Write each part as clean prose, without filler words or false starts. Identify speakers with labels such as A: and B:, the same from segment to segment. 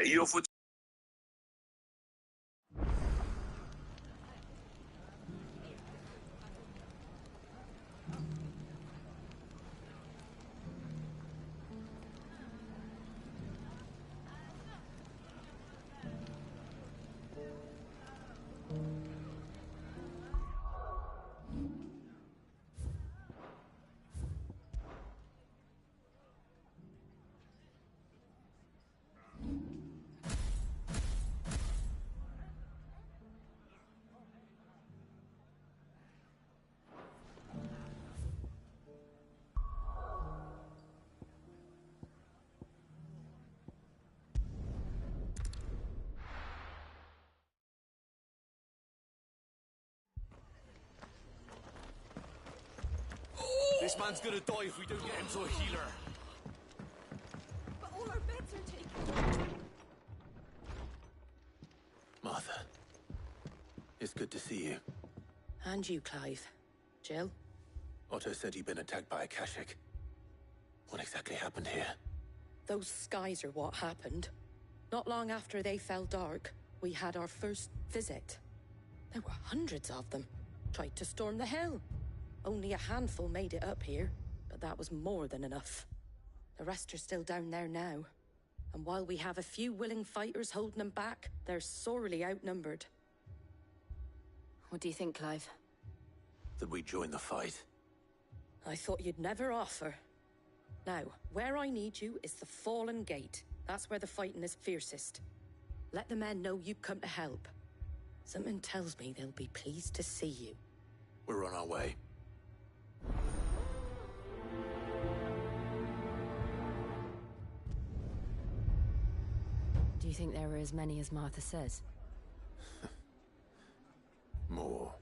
A: Io fu
B: This man's gonna die if we don't get him to a healer.
C: But all our beds are taken.
B: Martha, it's good to see you.
D: And you, Clive. Jill?
B: Otto said you'd been attacked by Akashic. What exactly happened here?
D: Those skies are what happened. Not long after they fell dark, we had our first visit. There were hundreds of them. Tried to storm the hill. Only a handful made it up here, but that was more than enough. The rest are still down there now. And while we have a few willing fighters holding them back, they're sorely outnumbered.
C: What do you think, Clive?
B: That we join the fight?
D: I thought you'd never offer. Now, where I need you is the Fallen Gate. That's where the fighting is fiercest. Let the men know you've come to help. Something tells me they'll be pleased to see you.
B: We're on our way.
C: Do you think there are as many as Martha says?
B: More.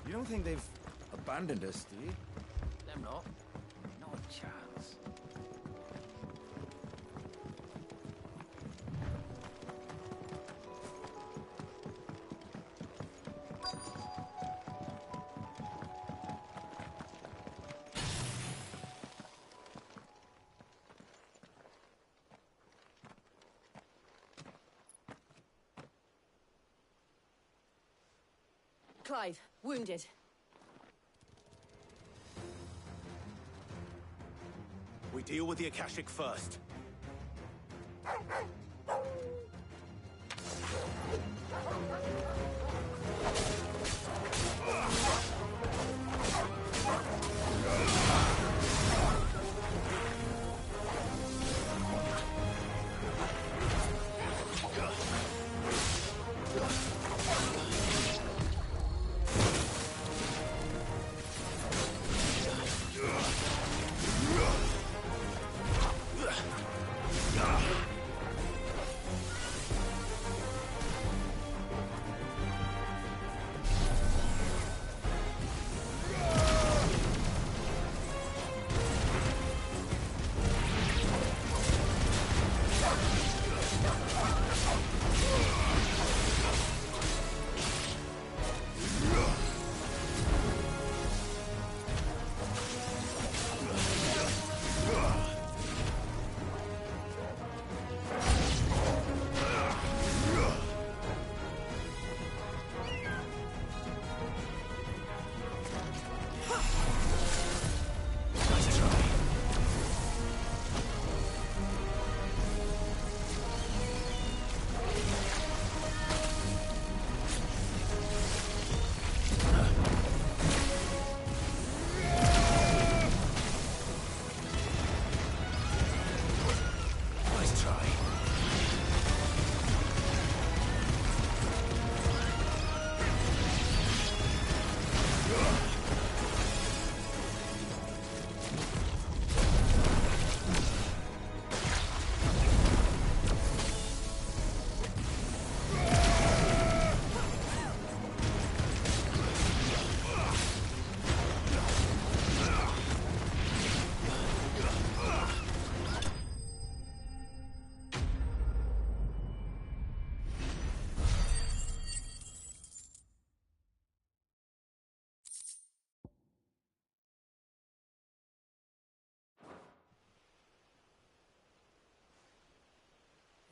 E: You don't think they've abandoned us, do you?
F: Them not. Not a chance.
C: Clive, wounded.
B: We deal with the Akashic first.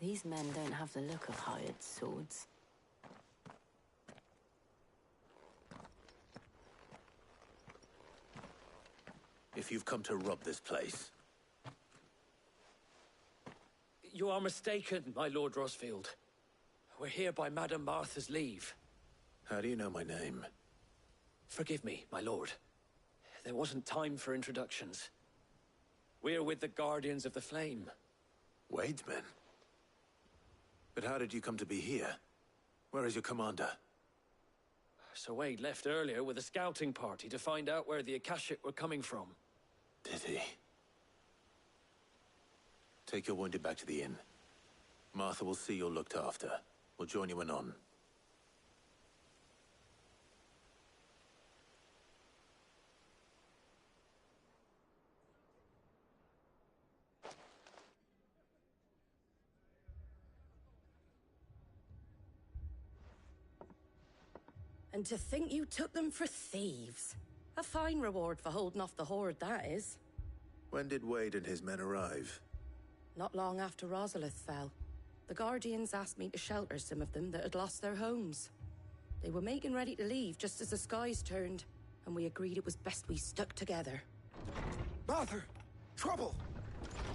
C: These men don't have the look of hired swords.
B: If you've come to rob this place,
F: You are mistaken, my Lord Rosfield. We're here by Madame Martha's leave.
B: how do you know my name?
F: Forgive me, my lord. There wasn't time for introductions. We're with the Guardians of the Flame.
B: Wade's men? But how did you come to be here? Where is your commander?
F: Sir Wade left earlier with a scouting party to find out where the Akashic were coming from.
B: Did he? Take your wounded back to the inn. Martha will see you're looked after. We'll join you anon.
D: And to think you took them for thieves. A fine reward for holding off the horde, that is.
B: When did Wade and his men arrive?
D: Not long after Rosalith fell, the Guardians asked me to shelter some of them that had lost their homes. They were making ready to leave just as the skies turned, and we agreed it was best we stuck together.
E: Martha! Trouble!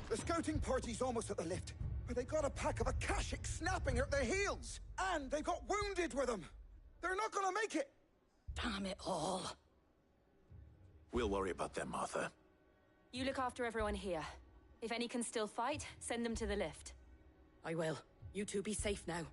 E: The scouting party's almost at the lift, but they got a pack of Akashic snapping at their heels! And they got wounded with them! They're not gonna make it!
D: Damn it all.
B: We'll worry about them, Martha.
C: You look after everyone here. If any can still fight, send them to the lift.
D: I will. You two be safe now.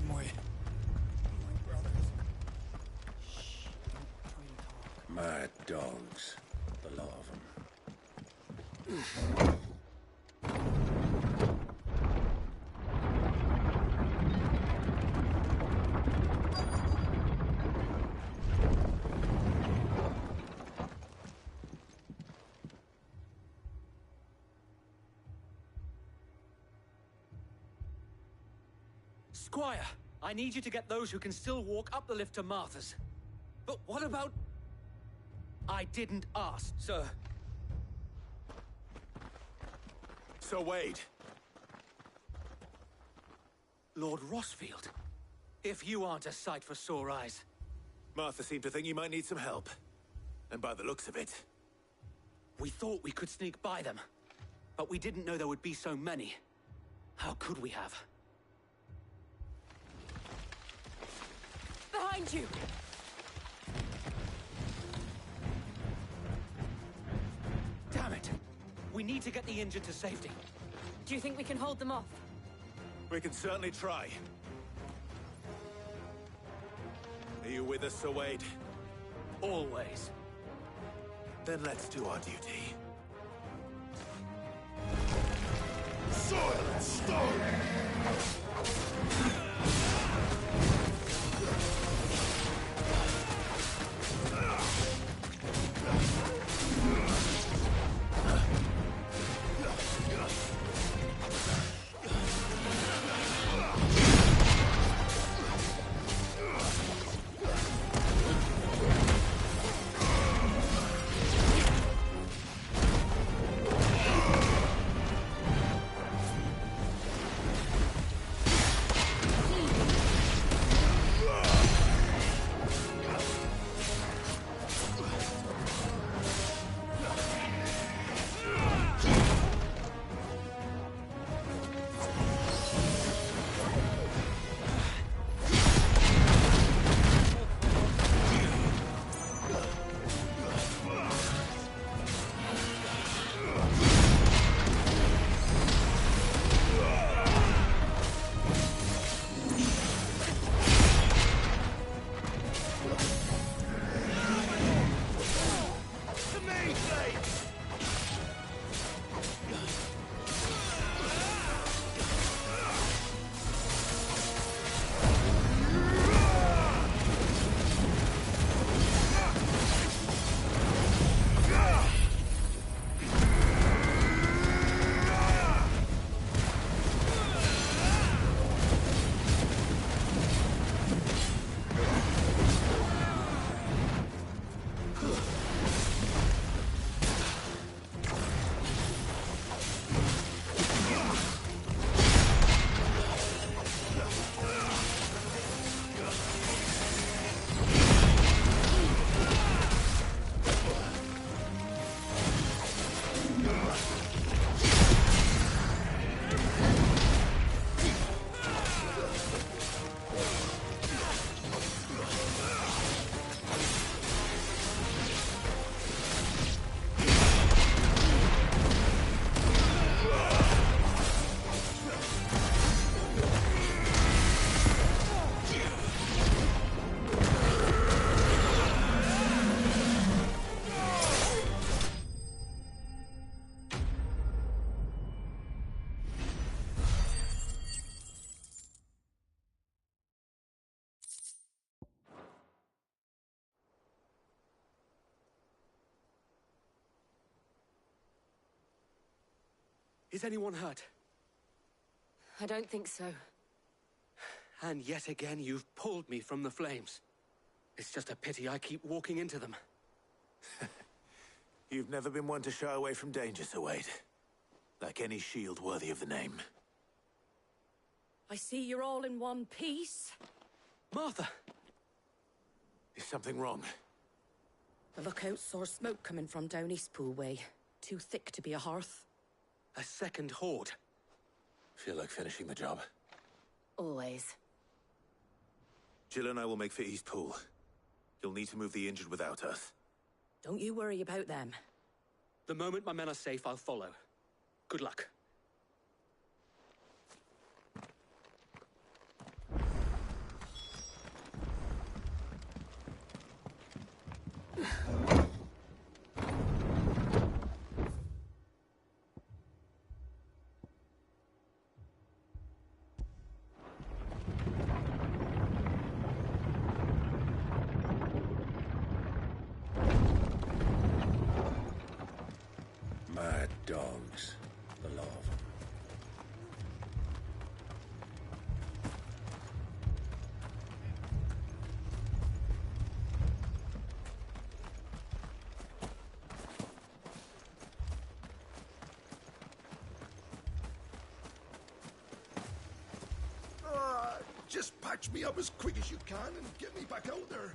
E: My brothers.
A: Mad dogs. The lot of them.
F: Squire, I need you to get those who can still walk up the lift to Martha's. But what about... I didn't ask, sir.
B: Sir Wade!
F: Lord Rosfield, if you aren't a sight for sore eyes.
B: Martha seemed to think you might need some help. And by the looks of it...
F: We thought we could sneak by them, but we didn't know there would be so many. How could we have?
C: Behind you!
F: Damn it! We need to get the injured to safety.
C: Do you think we can hold them off?
B: We can certainly try. Are you with us, Sir Wade?
F: Always.
B: Then let's do our duty.
A: Silent stone!
F: Is anyone hurt?
C: I don't think so.
F: And yet again, you've pulled me from the flames. It's just a pity I keep walking into them.
B: You've never been one to shy away from danger, Sir Wade. Like any shield worthy of the name.
D: I see you're all in one piece.
F: Martha!
B: Is something wrong?
D: The lookout saw smoke coming from down Eastpool way. Too thick to be a hearth.
F: A second horde.
B: Feel like finishing the job.
C: Always.
B: Jill and I will make for Eastpool. You'll need to move the injured without us.
D: Don't you worry about them.
F: The moment my men are safe, I'll follow. Good luck.
A: Mad dogs. The lot of them.
G: Just patch me up as quick as you can and get me back out there.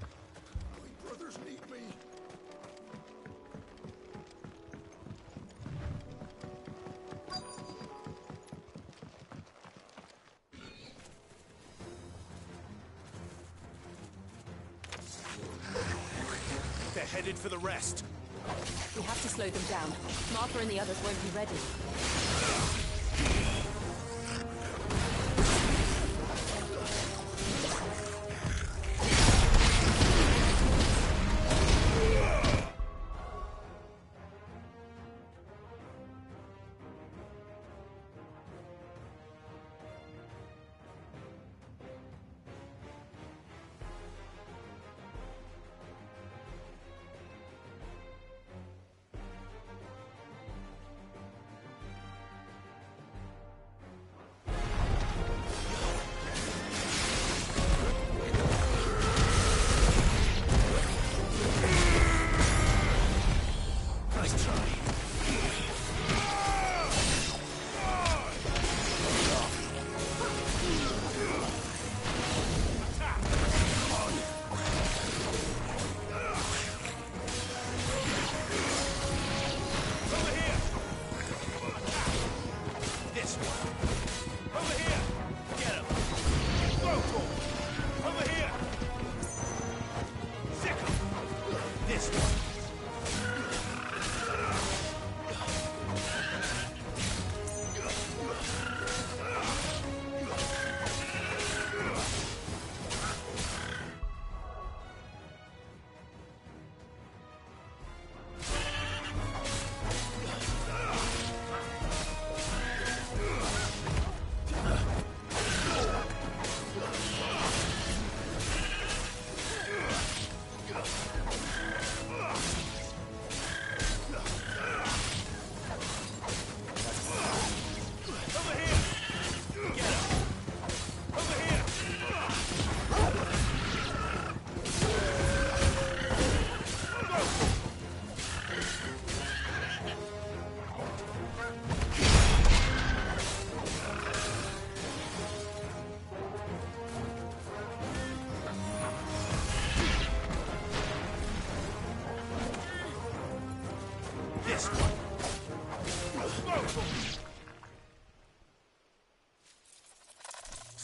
G: My brothers need me.
B: They're headed for the rest.
C: We have to slow them down. Martha and the others won't be ready.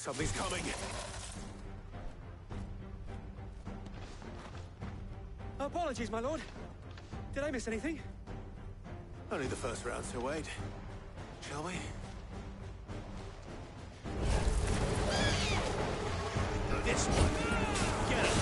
B: Something's coming.
F: Apologies, my lord. Did I miss anything?
B: Only the first round, Sir Wade. Shall we? This one. Get him.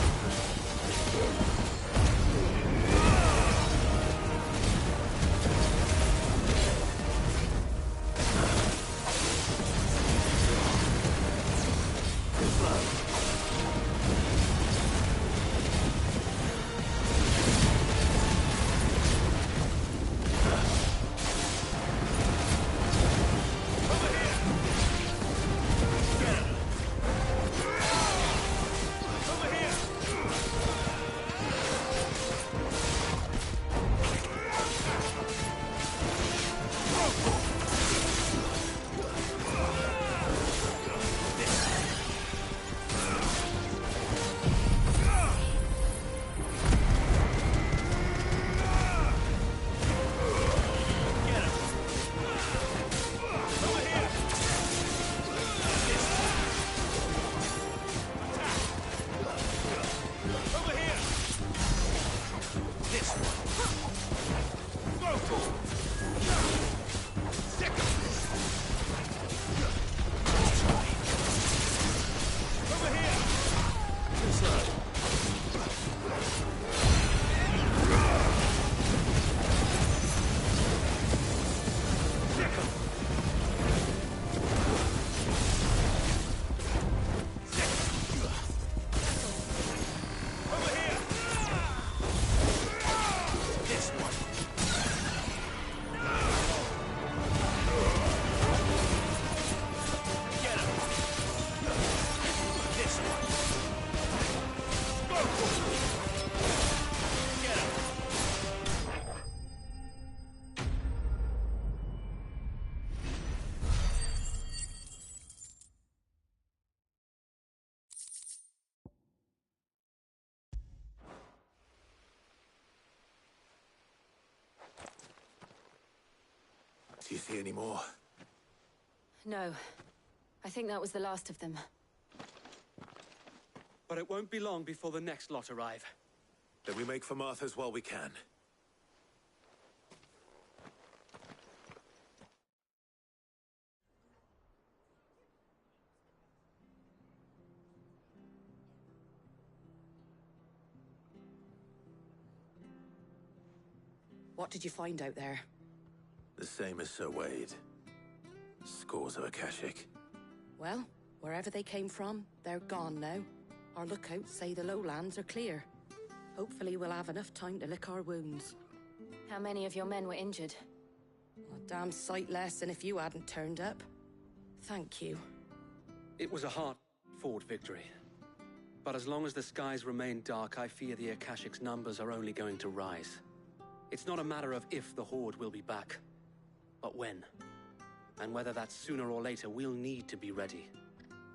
B: Do you see any more?
C: No. I think that was the last of them.
F: But it won't be long before the next lot arrive.
B: Then we make for Martha's while we can.
D: What did you find out there?
B: The same as Sir Wade. Scores of Akashic.
D: Well, wherever they came from, they're gone now. Our lookouts say the lowlands are clear. Hopefully we'll have enough time to lick our wounds.
C: How many of your men were injured?
D: A damn sight less than if you hadn't turned up. Thank you.
F: It was a hard-fought victory. But as long as the skies remain dark, I fear the Akashic's numbers are only going to rise. It's not a matter of if the Horde will be back, but when. And whether that's sooner or later, we'll need to be ready.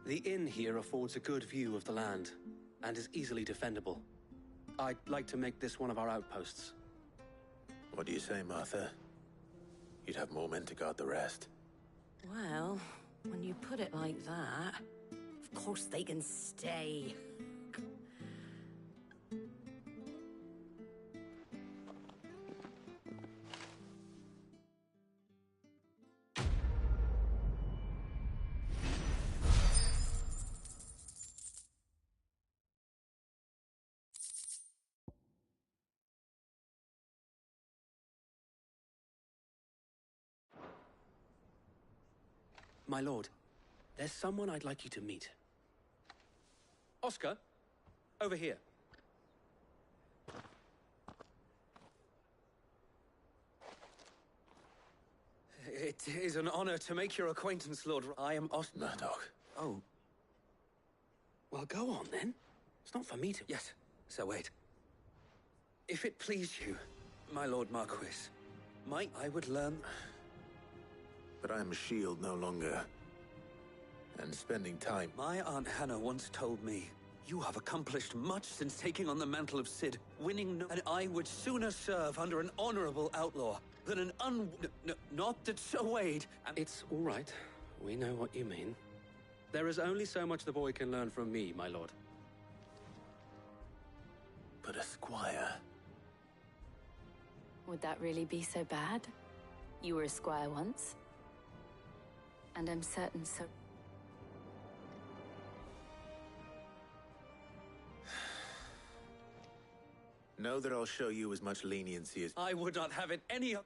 F: The inn here affords a good view of the land, and is easily defendable. I'd like to make this one of our outposts.
B: What do you say, Martha? You'd have more men to guard the rest.
D: Well, when you put it like that, of course they can stay.
F: My lord, there's someone I'd like you to meet. Oscar, over here. It is an honor to make your acquaintance, Lord. I am
B: Murdoch.
F: Oh. Well, go on, then. It's not for me to... Yes, Sir Wade. If it please you, my Lord Marquis, I would learn...
B: But I am a shield no longer. And spending time...
F: My Aunt Hannah once told me, you have accomplished much since taking on the mantle of Cid, winning no... And I would sooner serve under an honorable outlaw than an not that Sir Wade... And it's all right. We know what you mean. There is only so much the boy can learn from me, my lord.
B: But a squire...
C: Would that really be so bad? You were a squire once. And I'm certain so...
B: Know that I'll show you as much leniency as...
F: I would not have it any...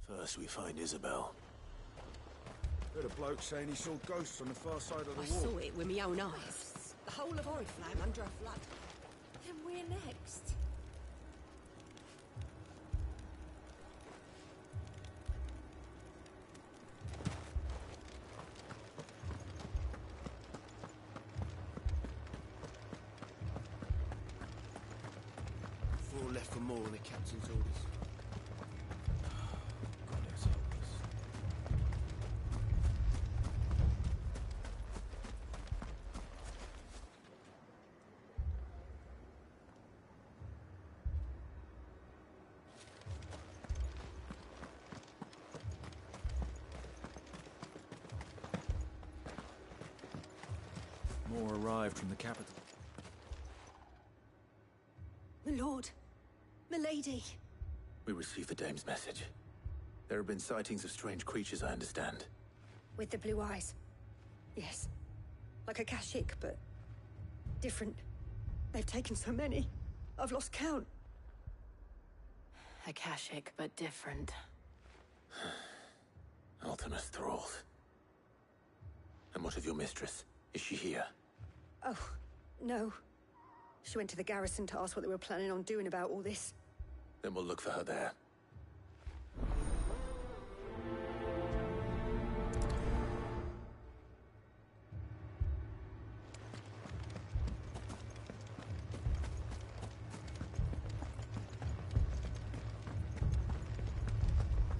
B: First we find Isabel.
E: Heard a bloke saying he saw ghosts on the far side of the
H: I
E: wall.
H: saw it with my own eyes. The whole of Oriflamme under a flood. Then we're next.
I: Four left for more on the captain's orders. more arrived from the capital.
H: My lord. Milady.
B: We received the dame's message. There have been sightings of strange creatures, I understand.
H: With the blue eyes. Yes. Like a Kashyyyk, but different. They've taken so many. I've lost count.
C: Akashic, but different.
B: Ultimus thralls. And what of your mistress? Is she here?
H: Oh, no. She went to the garrison to ask what they were planning on doing about all this.
B: Then we'll look for her there.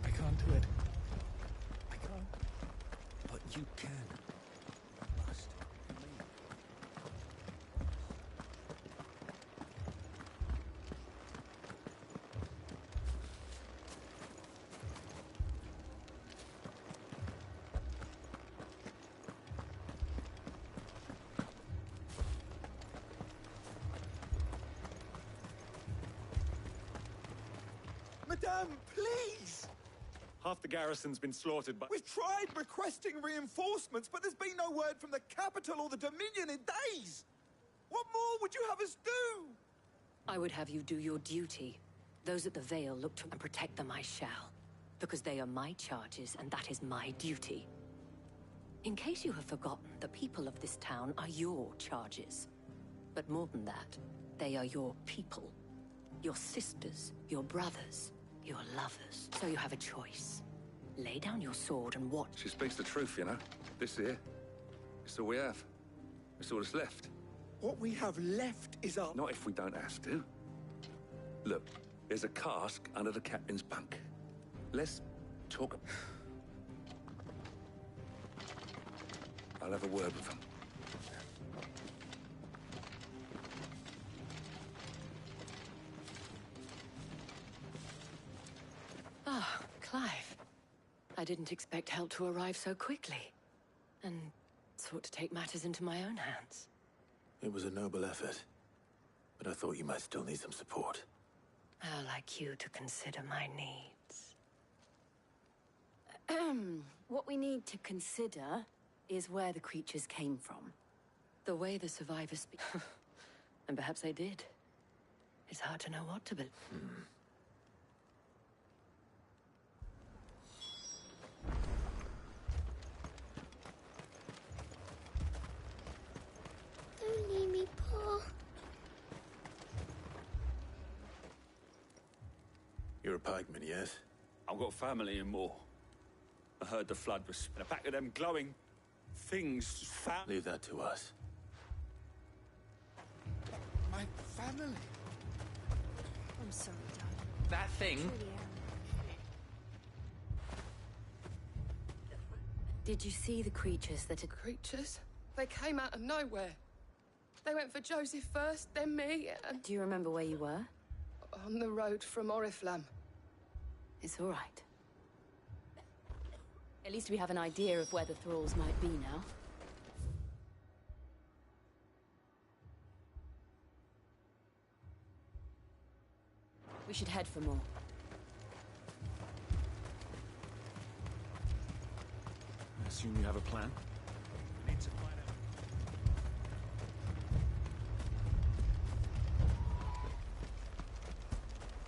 I: I can't do it. I can't. But you can. You must.
E: Madame, please!
I: Half the garrison's been slaughtered, but
E: We've tried requesting reinforcements, but there's been no word from the capital or the Dominion in days! What more would you have us do?
J: I would have you do your duty. Those at the Vale look to and protect them I shall. Because they are my charges, and that is my duty. In case you have forgotten, the people of this town are your charges. But more than that, they are your people. Your sisters, your brothers, your lovers. So you have a choice. Lay down your sword and watch.
A: She speaks the truth, you know. This here. It's all we have. It's all that's left.
E: What we have left is our...
A: Not if we don't have to. Look, there's a cask under the captain's bunk. Let's talk. I'll have a word with him.
J: Ah, Clive. I didn't expect help to arrive so quickly. And sought to take matters into my own hands.
B: It was a noble effort. But I thought you might still need some support.
J: How like you to consider my needs.
C: What we need to consider is where the creatures came from.
J: The way the survivors speak. And perhaps they did. It's hard to know what to believe.
K: Don't leave me, Paul.
B: You're a pikeman, yes?
L: I've got family in Moor. I heard the flood was in the back of them glowing things found.
B: Leave that to us.
E: My family.
H: I'm sorry, darling.
M: That thing?
H: Truly am.
C: Did you see the creatures that had...
N: Creatures? They came out of nowhere. They went for Joseph first, then me, and...
C: Do you remember where you were?
N: On the road from Oriflamme.
C: It's all right. At least we have an idea of where the thralls might be now. We should head for more.
I: I assume you have a plan? I need to find out.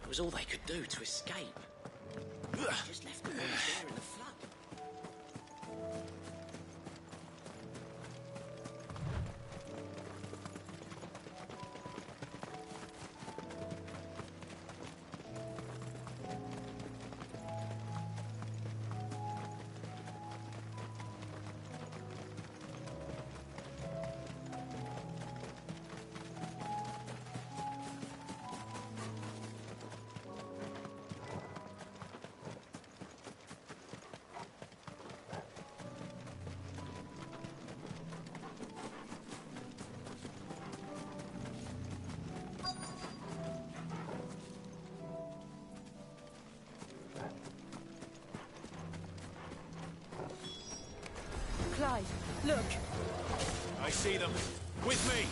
M: It was all they could do to escape. Just left them all there in the flood.
C: Clive, look!
B: I see them. With me!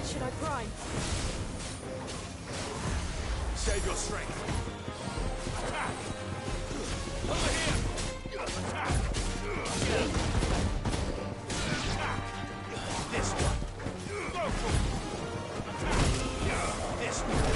H: Should I prime?
B: Save your strength. Attack! Over here! Attack! Attack! This one. Go for it. Attack! This one.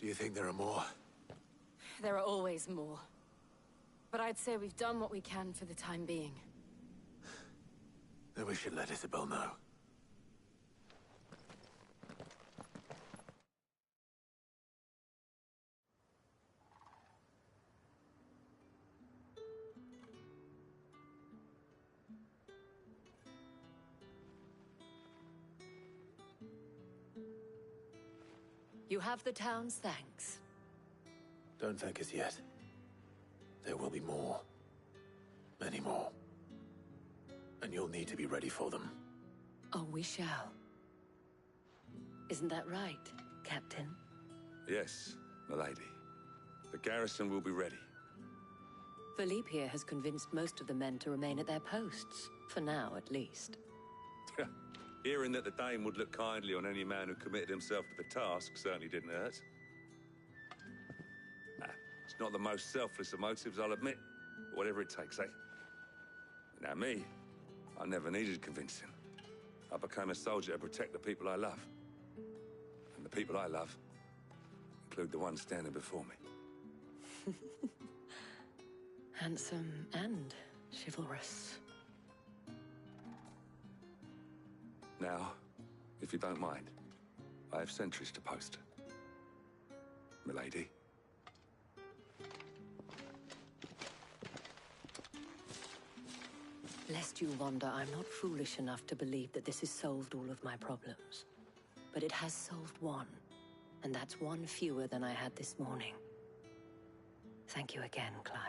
B: Do you think there are more?
C: There are always more. But I'd say we've done what we can for the time being.
B: Then we should let Isabel know.
J: You have the town's thanks.
B: Don't thank us yet. There will be more. Many more. And you'll need to be ready for them.
J: Oh, we shall. Isn't that right, Captain?
A: Yes, milady. The garrison will be ready.
J: Philippe here has convinced most of the men to remain at their posts. For now, at least.
A: Hearing that the Dane would look kindly on any man who committed himself to the task certainly didn't hurt. It's not the most selfless of motives, I'll admit. But whatever it takes, eh? Now me, I never needed convincing. I became a soldier to protect the people I love. And the people I love include the ones standing before me.
J: Handsome and chivalrous.
A: Now, if you don't mind, I have sentries to post. Milady.
J: Lest you wonder, I'm not foolish enough to believe that this has solved all of my problems. But it has solved one, and that's one fewer than I had this morning. Thank you again, Clive.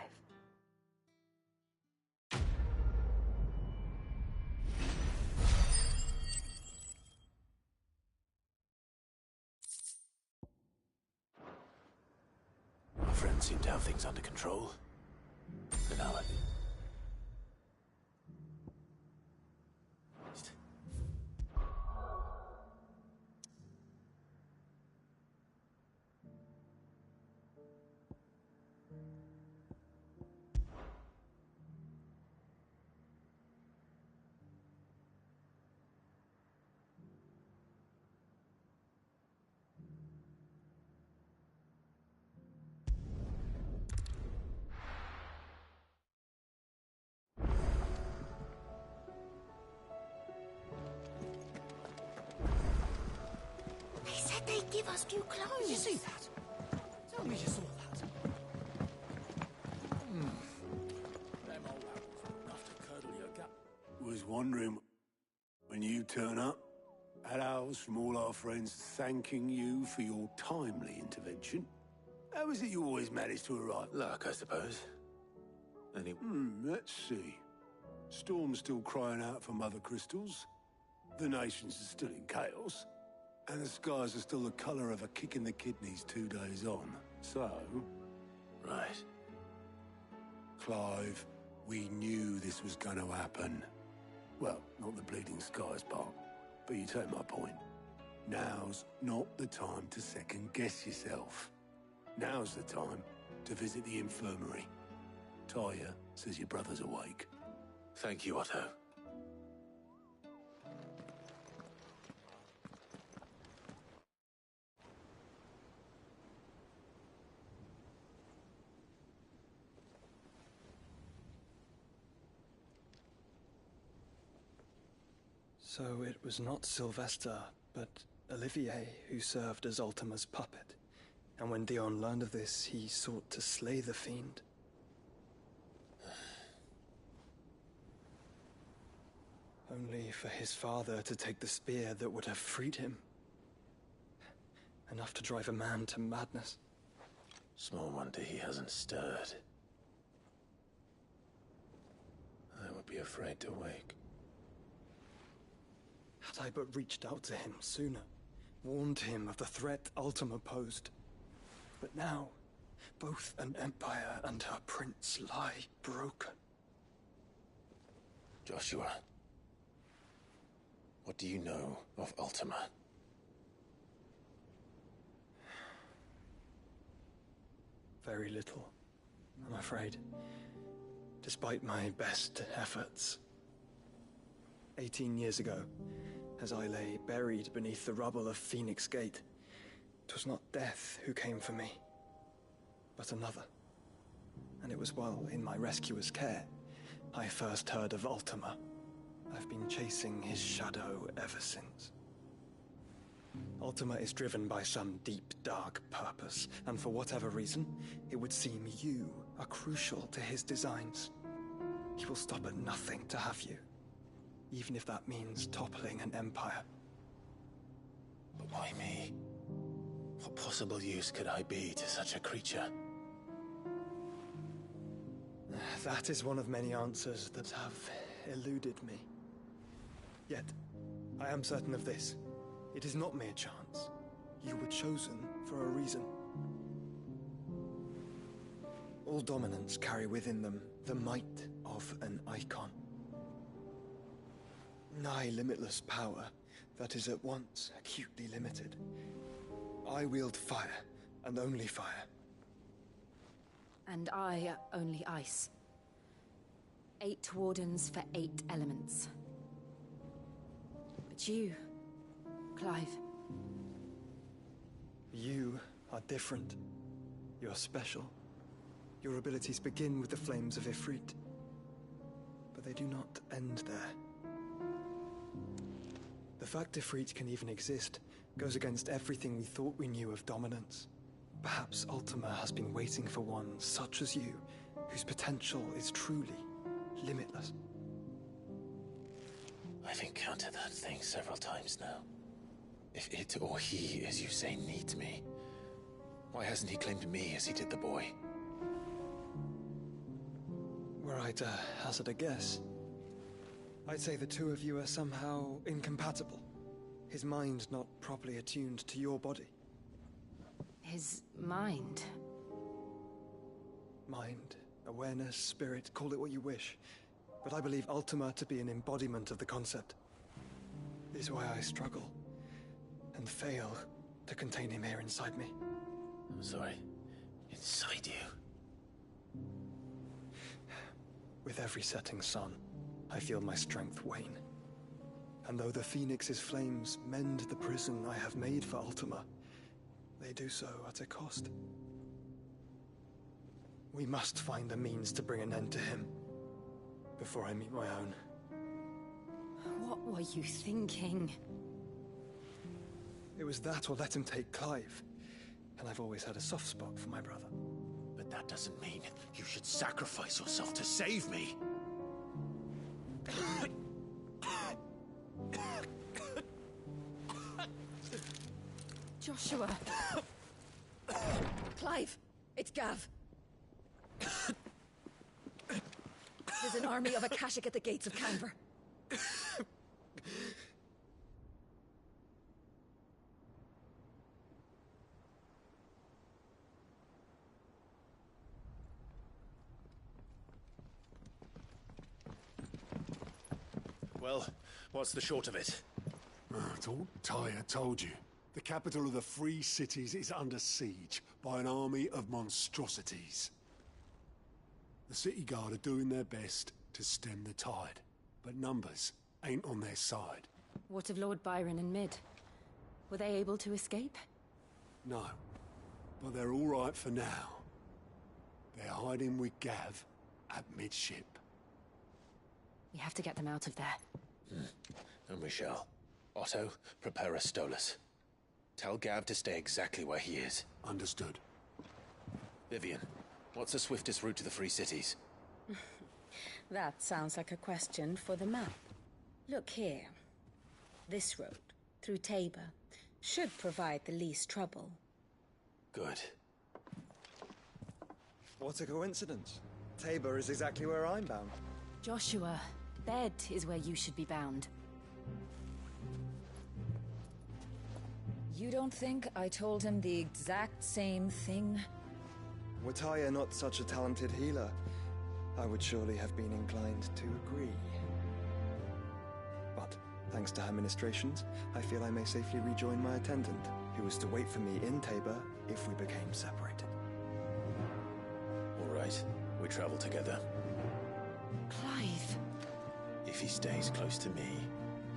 B: Our friends seem to have things under control. And Alan.
K: They give us new clothes.
I: Did you see that? Tell me you saw that. Them old apples enough to curdle your gut.
O: Was wondering when you turn up, had ours from all our friends thanking you for your timely intervention. How is it you always manage to arrive?
B: Luck, I suppose. Any...
O: let's see. Storm's still crying out for Mother Crystals. The nations are still in chaos. And the skies are still the colour of a kick in the kidneys 2 days on. So...
B: Right.
O: Clive, we knew this was going to happen. Well, not the bleeding skies part, but you take my point. Now's not the time to second-guess yourself. Now's the time to visit the infirmary. Talia says your brother's awake.
B: Thank you, Otto.
I: So it was not Sylvester, but Olivier who served as Ultima's puppet. And when Dion learned of this, he sought to slay the fiend. Only for his father to take the spear that would have freed him. Enough to drive a man to madness.
B: Small wonder he hasn't stirred. I would be afraid to wake.
I: Had I but reached out to him sooner, warned him of the threat Ultima posed. But now, both an empire and her prince lie broken.
B: Joshua, what do you know of Ultima?
I: Very little, I'm afraid. Despite my best efforts. 18 years ago, as I lay buried beneath the rubble of Phoenix Gate, 'twas not death who came for me, but another. And it was while in my rescuer's care, I first heard of Ultima. I've been chasing his shadow ever since. Ultima is driven by some deep, dark purpose, and for whatever reason, it would seem you are crucial to his designs. He will stop at nothing to have you, even if that means toppling an empire.
B: But why me? What possible use could I be to such a creature?
I: That is one of many answers that have eluded me. Yet, I am certain of this. It is not mere chance. You were chosen for a reason. All dominants carry within them the might of an icon. Nigh limitless power that is at once acutely limited. I wield fire, and only fire.
C: And I only ice. 8 wardens for 8 elements. But you, Clive.
I: You are different. You're special. Your abilities begin with the flames of Ifrit. But they do not end there. The fact Ifrit can even exist goes against everything we thought we knew of dominance. Perhaps Ultima has been waiting for one such as you, whose potential is truly limitless.
B: I've encountered that thing several times now. If it or he, as you say, needs me, why hasn't he claimed me as he did the boy?
I: Were I to hazard a guess, I'd say the two of you are somehow incompatible. His mind not properly attuned to your body.
C: His mind?
I: Mind, awareness, spirit, call it what you wish. But I believe Ultima to be an embodiment of the concept. This is why I struggle and fail to contain him here inside me.
B: I'm sorry. Inside you?
I: With every setting sun, I feel my strength wane. And though the Phoenix's flames mend the prison I have made for Ultima, they do so at a cost. We must find a means to bring an end to him before I meet my own.
C: What were you thinking?
I: It was that or let him take Clive. And I've always had a soft spot for my brother.
B: But that doesn't mean you should sacrifice yourself to save me.
H: Joshua. Clive, it's Gav. There's an army of Akashic at the gates of Canver.
B: Well, what's the short of it?
O: Thought Tyre told you. The capital of the Free Cities is under siege by an army of monstrosities. The City Guard are doing their best to stem the tide, but numbers ain't on their side.
C: What of Lord Byron and Mid? Were they able to escape?
O: No, but they're all right for now. They're hiding with Gav at midship.
C: We have to get them out of there.
B: And we shall. Otto, prepare a Stolas. Tell Gav to stay exactly where he is.
O: Understood.
B: Vivian, what's the swiftest route to the Free Cities?
P: That sounds like a question for the map. Look here. This road, through Tabor, should provide the least trouble.
B: Good.
I: What a coincidence. Tabor is exactly where I'm bound.
C: Joshua, Bed is where you should be bound.
P: You don't think I told him the exact same thing?
I: Were Tyre not such a talented healer, I would surely have been inclined to agree. But, thanks to her ministrations, I feel I may safely rejoin my attendant, who was to wait for me in Tabor if we became separated.
B: All right, we travel together.
C: Clive!
B: If he stays close to me,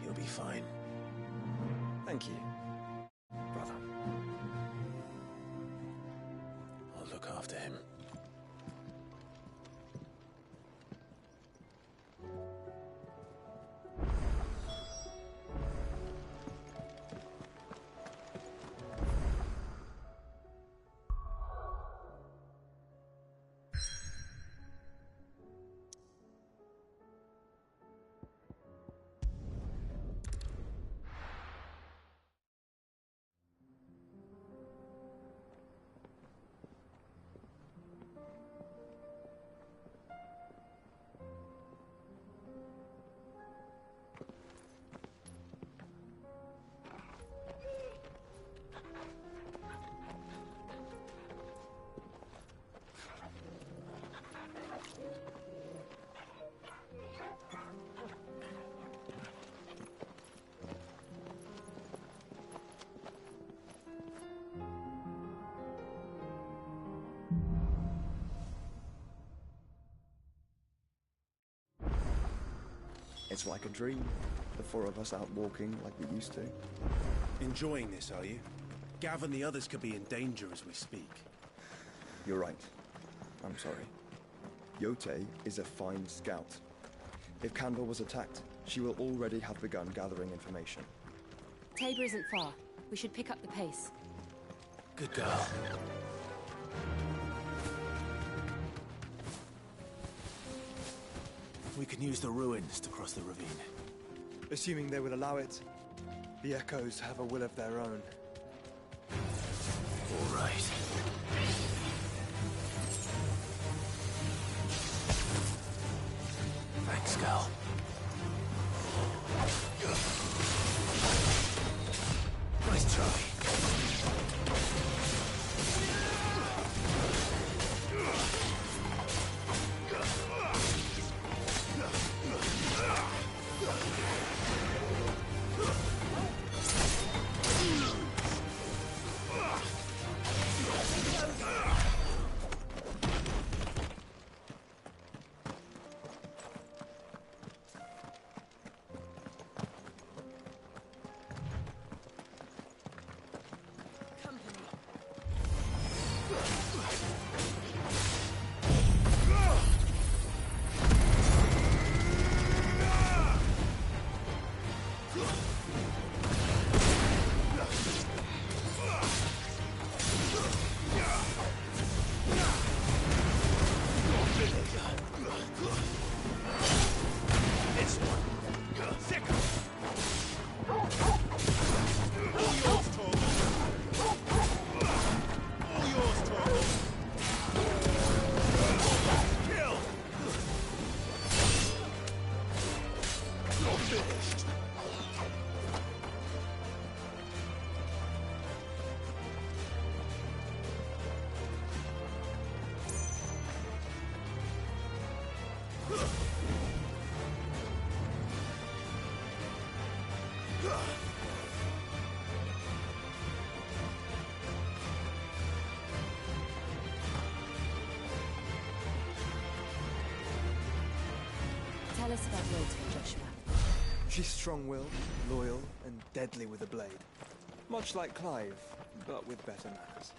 B: he'll be fine.
I: Thank you, brother.
B: I'll look after him.
Q: It's like a dream. The four of us out walking like we used to.
R: Enjoying this, are you? Gav and the others could be in danger as we speak.
Q: You're right. I'm sorry. Yote is a fine scout. If Kandor was attacked, she will already have begun gathering information.
C: Tabor isn't far. We should pick up the pace.
R: Good girl. We can use the ruins to cross the ravine.
I: Assuming they will allow it. The Echoes have a will of their own.
R: All right. Thanks, girl. Nice try.
C: Tell us about Yote, Joshua.
I: She's strong-willed, loyal, and deadly with a blade. Much like Clive, but with better manners.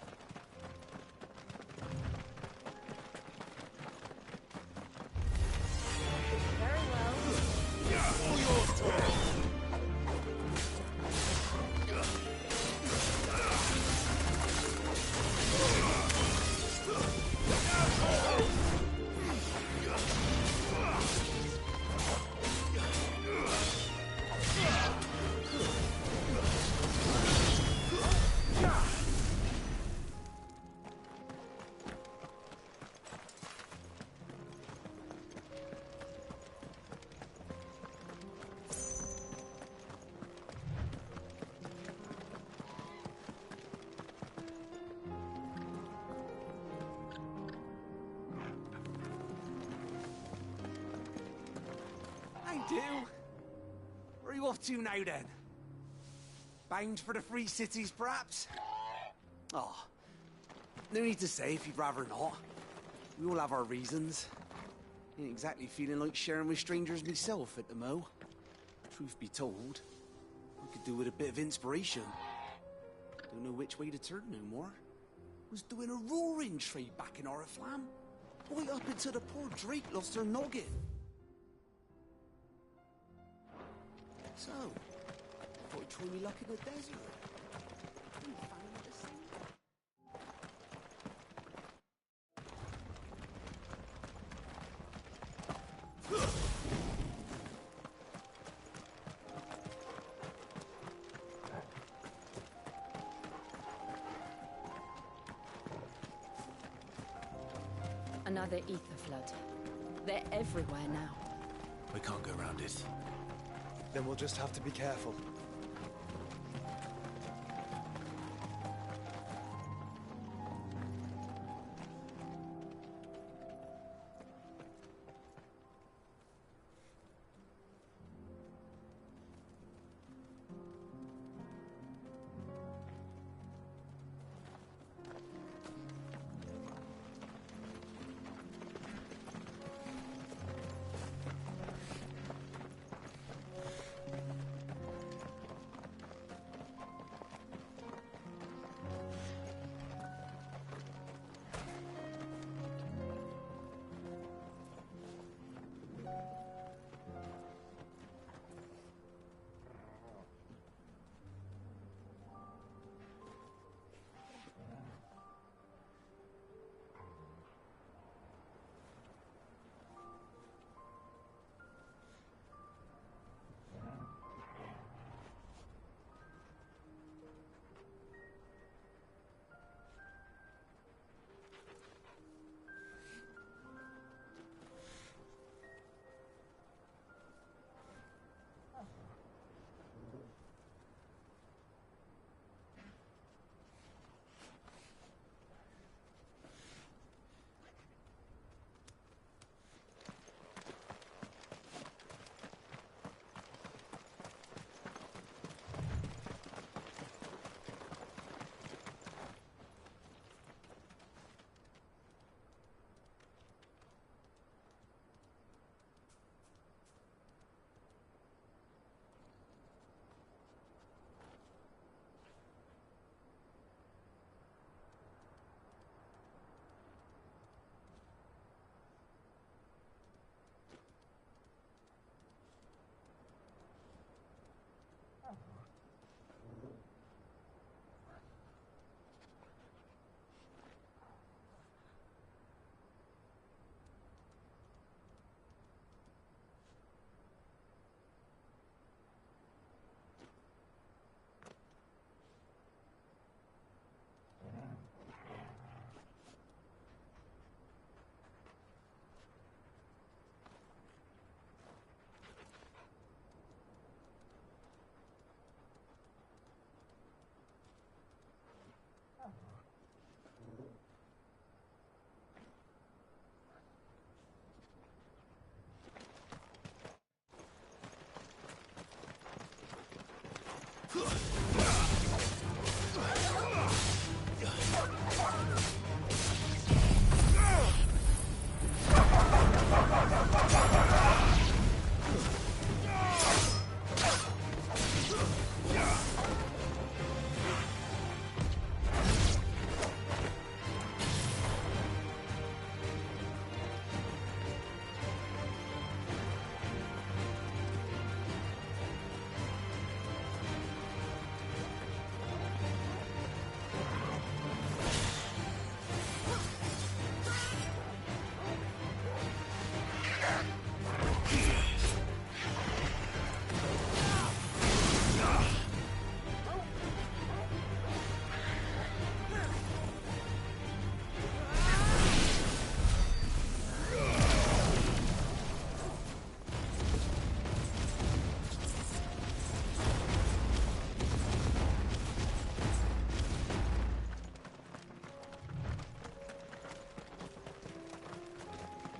C: Very well.
R: All yours, Tor.
S: Do? Where are you off to now, then? Bound for the Free Cities, perhaps? Oh, no need to say if you'd rather not. We all have our reasons. Ain't exactly feeling like sharing with strangers myself at the Mo. Truth be told, I could do with a bit of inspiration. Don't know which way to turn no more. Was doing a roaring trade back in Oriflamme. Right up until the poor Drake lost her noggin. So, thought I'd try me luck in the desert.
C: Another ether flood. They're everywhere now.
R: We can't go around it.
I: Then we'll just have to be careful.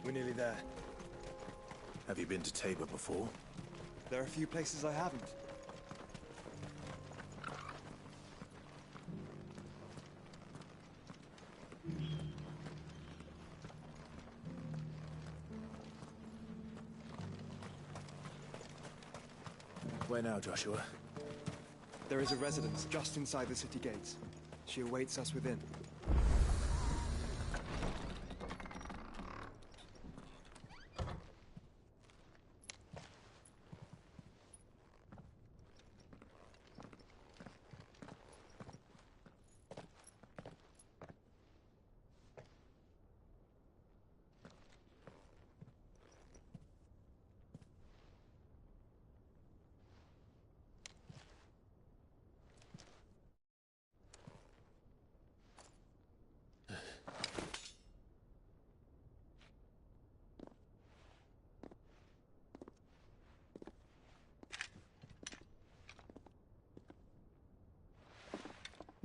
I: We're nearly there.
B: Have you been to Tabor before?
Q: There are a few places I haven't.
B: Where now, Joshua?
Q: There is a residence just inside the city gates. She awaits us within.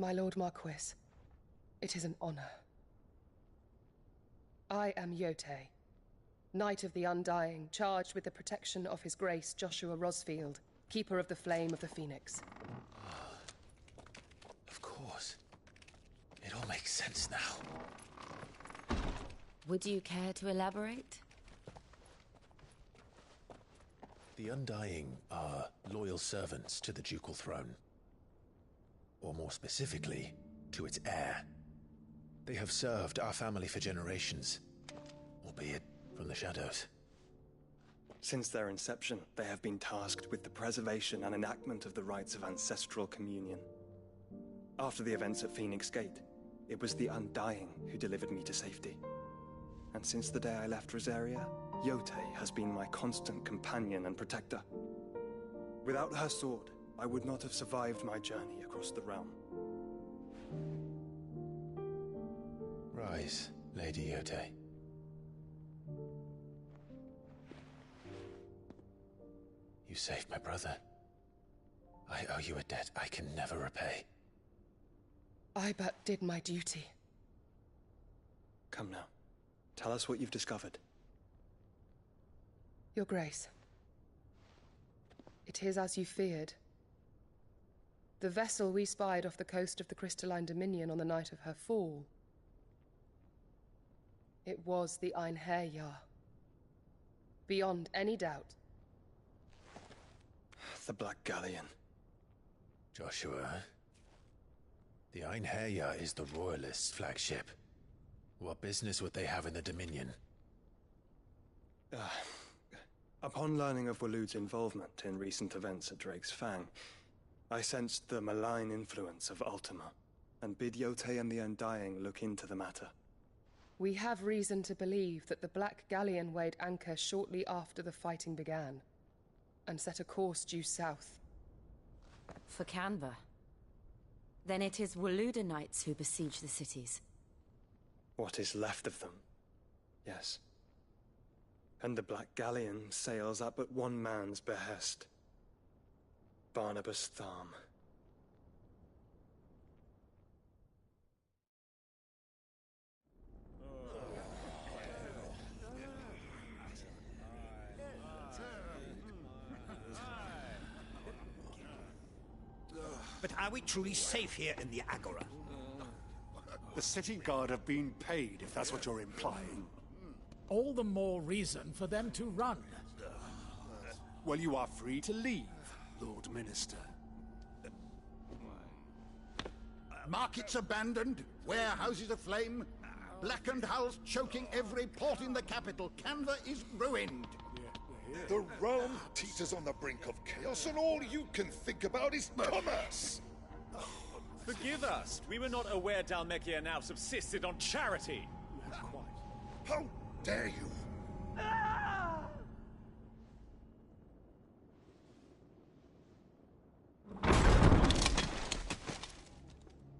N: My Lord Marquis, it is an honor. I am Yotei, Knight of the Undying, charged with the protection of His Grace Joshua Rosfield, Keeper of the Flame of the Phoenix.
B: Of course. It all makes sense now.
C: Would you care to elaborate?
B: The Undying are loyal servants to the ducal throne. Or more specifically, to its heir. They have served our family for generations, albeit from the shadows.
I: Since their inception, they have been tasked with the preservation and enactment of the rites of ancestral communion. After the events at Phoenix Gate, it was the Undying who delivered me to safety. And since the day I left Rosaria, Yotei has been my constant companion and protector. Without her sword, I would not have survived my journey across the realm.
B: Rise, Lady Yotei. You saved my brother. I owe you a debt I can never repay.
N: I but did my duty.
I: Come now. Tell us what you've discovered.
N: Your Grace. It is as you feared. The vessel we spied off the coast of the Crystalline Dominion on the night of her fall. It was the Einherjar. Beyond any doubt.
I: The Black Galleon.
B: Joshua, the Einherjar is the Royalists' flagship. What business would they have in the Dominion?
I: Upon learning of Waloed's involvement in recent events at Drake's Fang, I sensed the malign influence of Ultima, and bid Yotei and the Undying look into the matter.
N: We have reason to believe that the Black Galleon weighed anchor shortly after the fighting began, and set a course due south.
C: For Canva. Then it is Waloeda Knights who besiege the cities.
I: What is left of them, yes. And the Black Galleon sails at but one man's behest. Barnabas Tharm.
T: But are we truly safe here in the Agora?
O: The city guard have been paid, if that's what you're implying.
U: All the more reason for them to run.
O: Well, you are free to leave, Lord Minister.
T: Markets abandoned, warehouses aflame, blackened hulls choking every port in the capital. Canva is ruined.
G: The realm teeters on the brink of chaos, and all you can think about is commerce.
V: Forgive us. We were not aware Dhalmekia now subsisted on charity.
G: How dare you?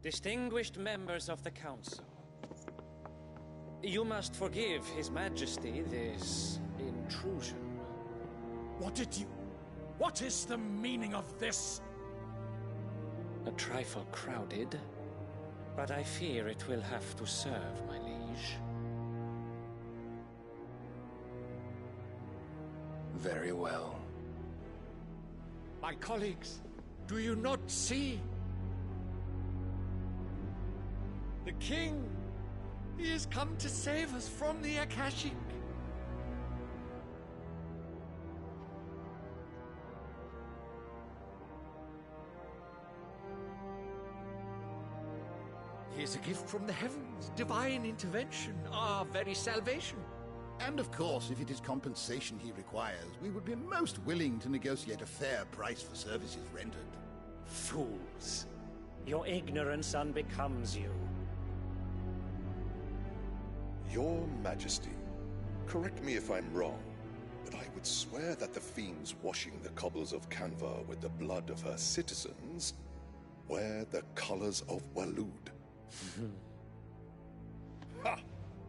W: Distinguished members of the Council, you must forgive His Majesty this intrusion.
U: What is the meaning of this?
W: A trifle crowded, but I fear it will have to serve, my liege.
D: Very well.
U: My colleagues, do you not see? The king! He has come to save us from the Akashic! He is a gift from the heavens, divine intervention, our very salvation.
T: And of course, if it is compensation he requires, we would be most willing to negotiate a fair price for services rendered.
W: Fools. Your ignorance unbecomes you.
G: Your Majesty, correct me if I'm wrong, but I would swear that the fiends washing the cobbles of Canva with the blood of her citizens wear the colors of Waloed. Ha!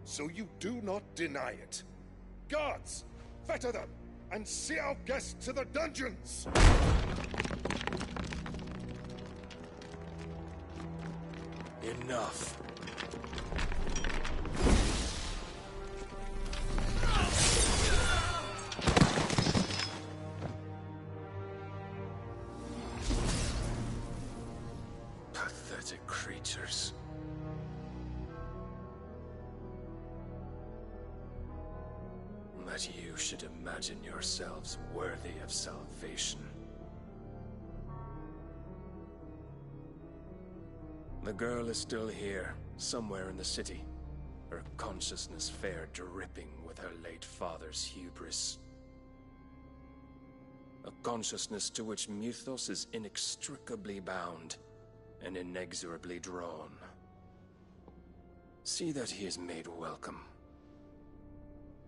G: So you do not deny it. Guards, fetter them, and see our guests to the dungeons!
D: Enough. Pathetic creatures. That you should imagine yourselves worthy of salvation. The girl is still here, somewhere in the city, her consciousness fair dripping with her late father's hubris. A consciousness to which Mythos is inextricably bound and inexorably drawn. See that he is made welcome.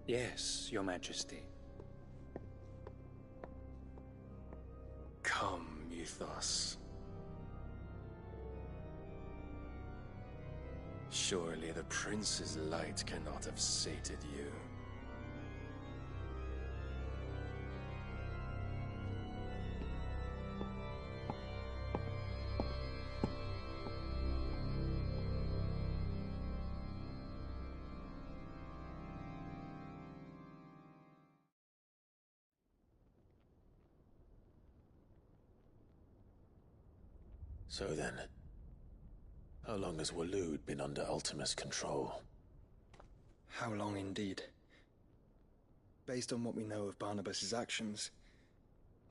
W: Yes, Your Majesty.
D: Come, Mythos. Surely the prince's light cannot have sated you.
B: So then, how long has Waloed been under Ultima's control?
I: How long indeed? Based on what we know of Barnabas's actions,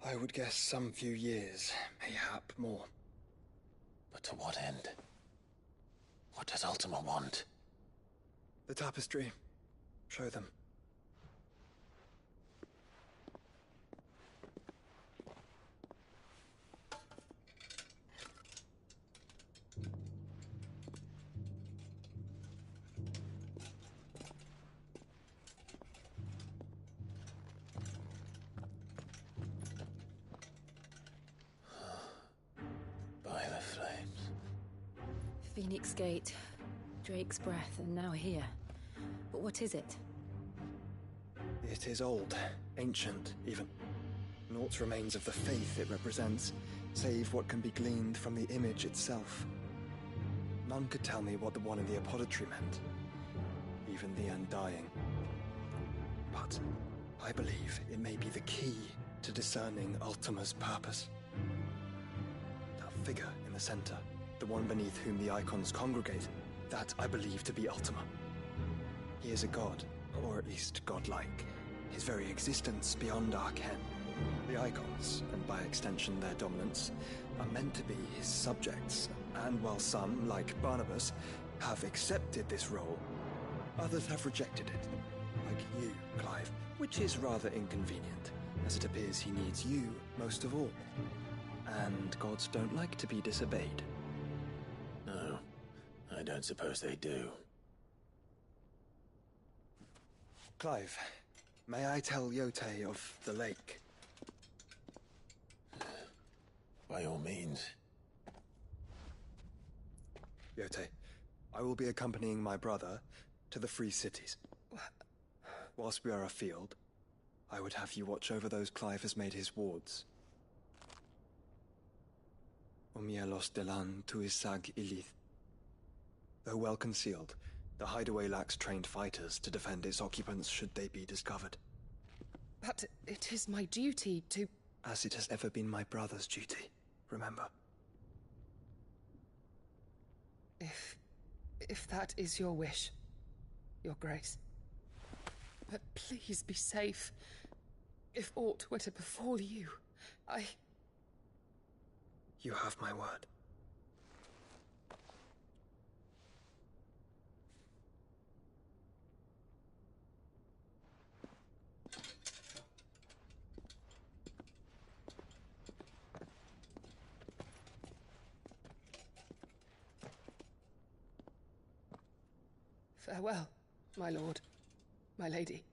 I: I would guess some few years, mayhap more.
B: But to what end? What does Ultima want?
I: The tapestry. Show them.
C: Phoenix Gate, Drake's Breath, and now here. But what is it?
I: It is old, ancient, even. Naught remains of the faith it represents, save what can be gleaned from the image itself. None could tell me what the one in the apothecary meant, even the Undying. But I believe it may be the key to discerning Ultima's purpose. That figure in the center, the one beneath whom the icons congregate, that I believe to be Ultima. He is a god, or at least godlike, his very existence beyond our ken. The icons, and by extension their dominants, are meant to be his subjects, and while some, like Barnabas, have accepted this role, others have rejected it, like you, Clive, which is rather inconvenient, as it appears he needs you most of all. And gods don't like to be disobeyed.
B: No, I don't suppose they do.
I: Clive, may I tell Yotei of the lake?
B: By all means.
I: Yotei, I will be accompanying my brother to the Free Cities. Whilst we are afield, I would have you watch over those Clive has made his wards. Omielos delan tuisag ilith. Though well concealed, the hideaway lacks trained fighters to defend its occupants should they be discovered.
N: But it is my duty to...
I: As it has ever been my brother's duty, remember?
N: If that is your wish, Your Grace. But please be safe. If aught were to befall you,
I: You have my word.
N: Farewell, my lord, my lady.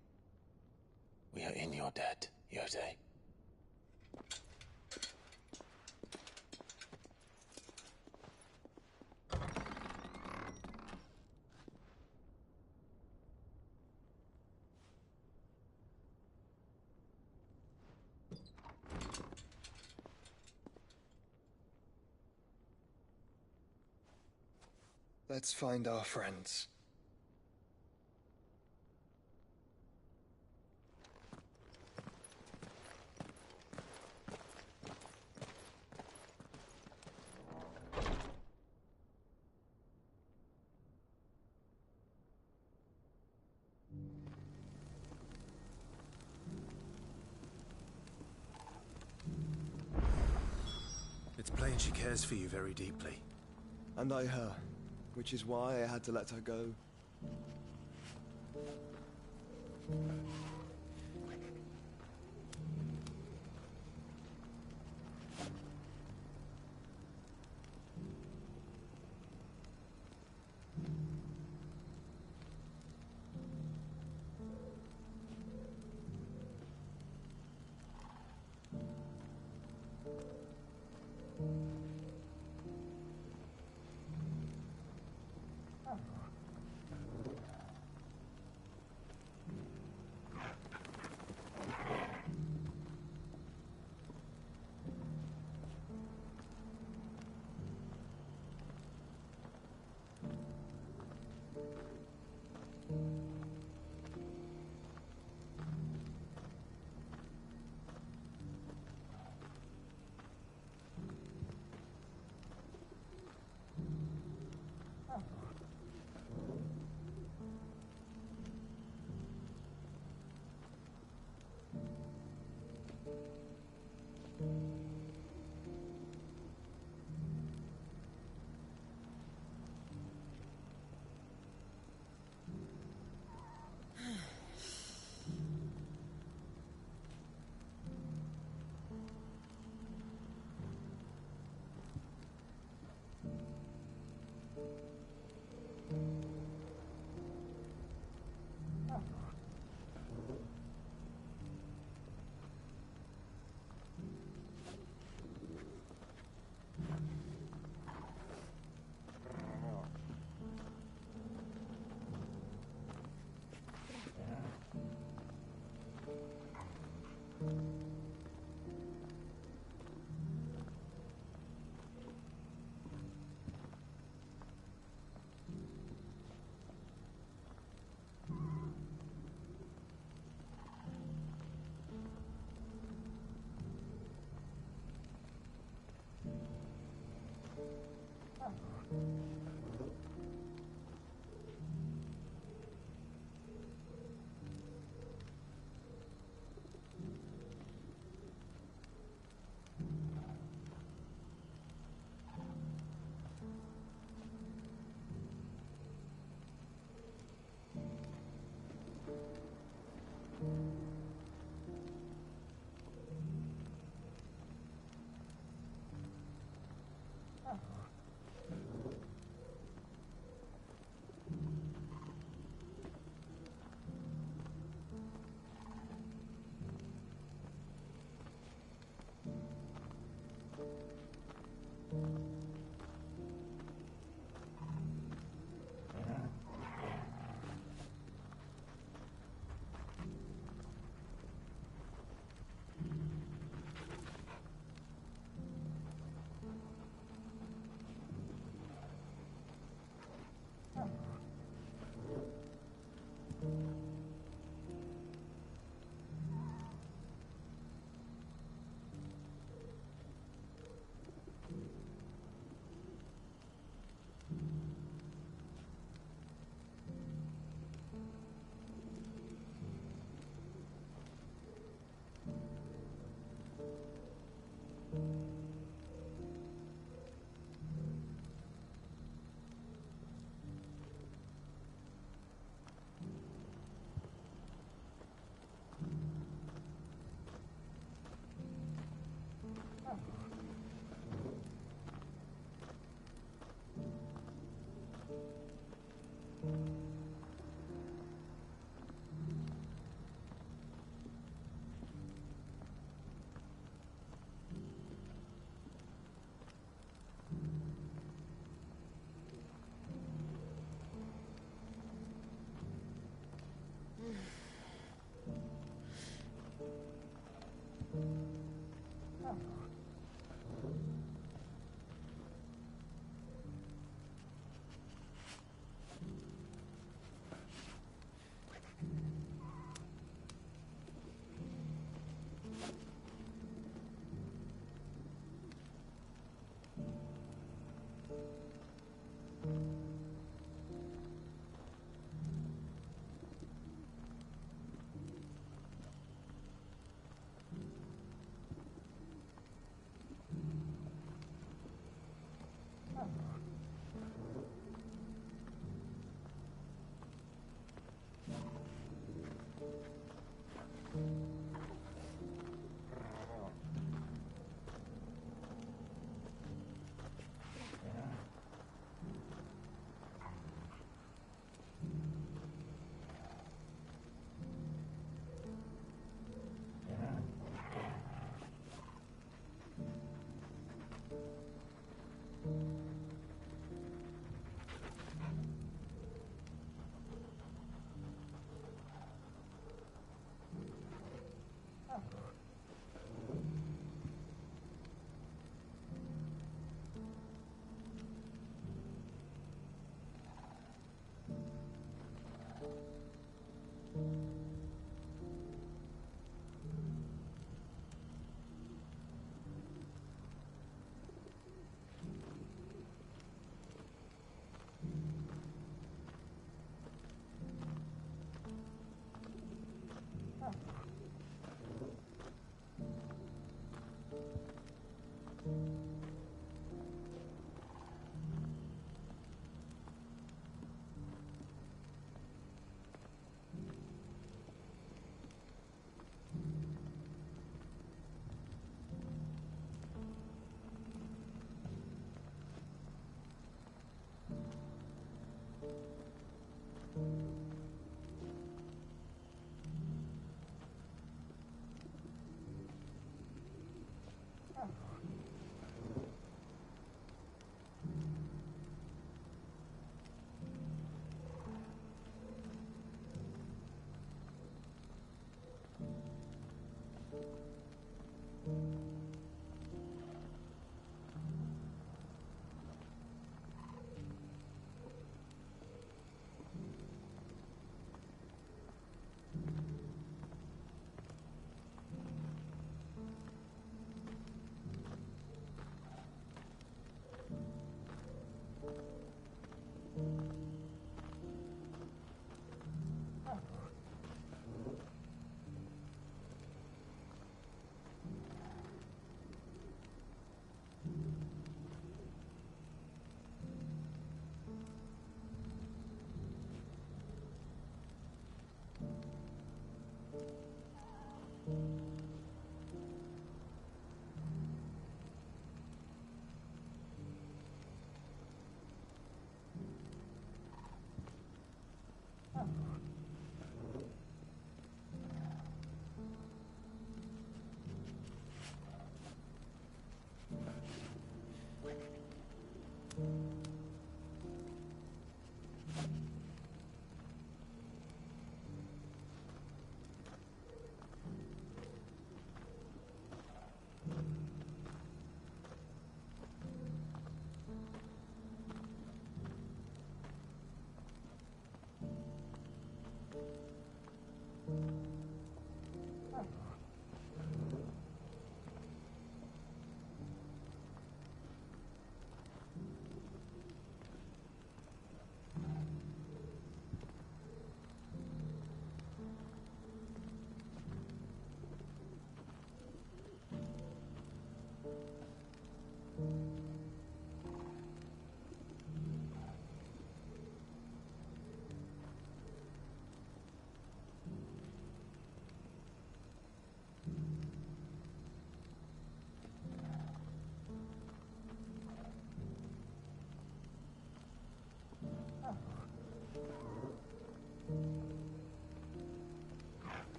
B: We are in your debt, Yotei.
I: Let's find our friends.
B: It's plain she cares for you very deeply.
Q: And I her, which is why I had to let her go.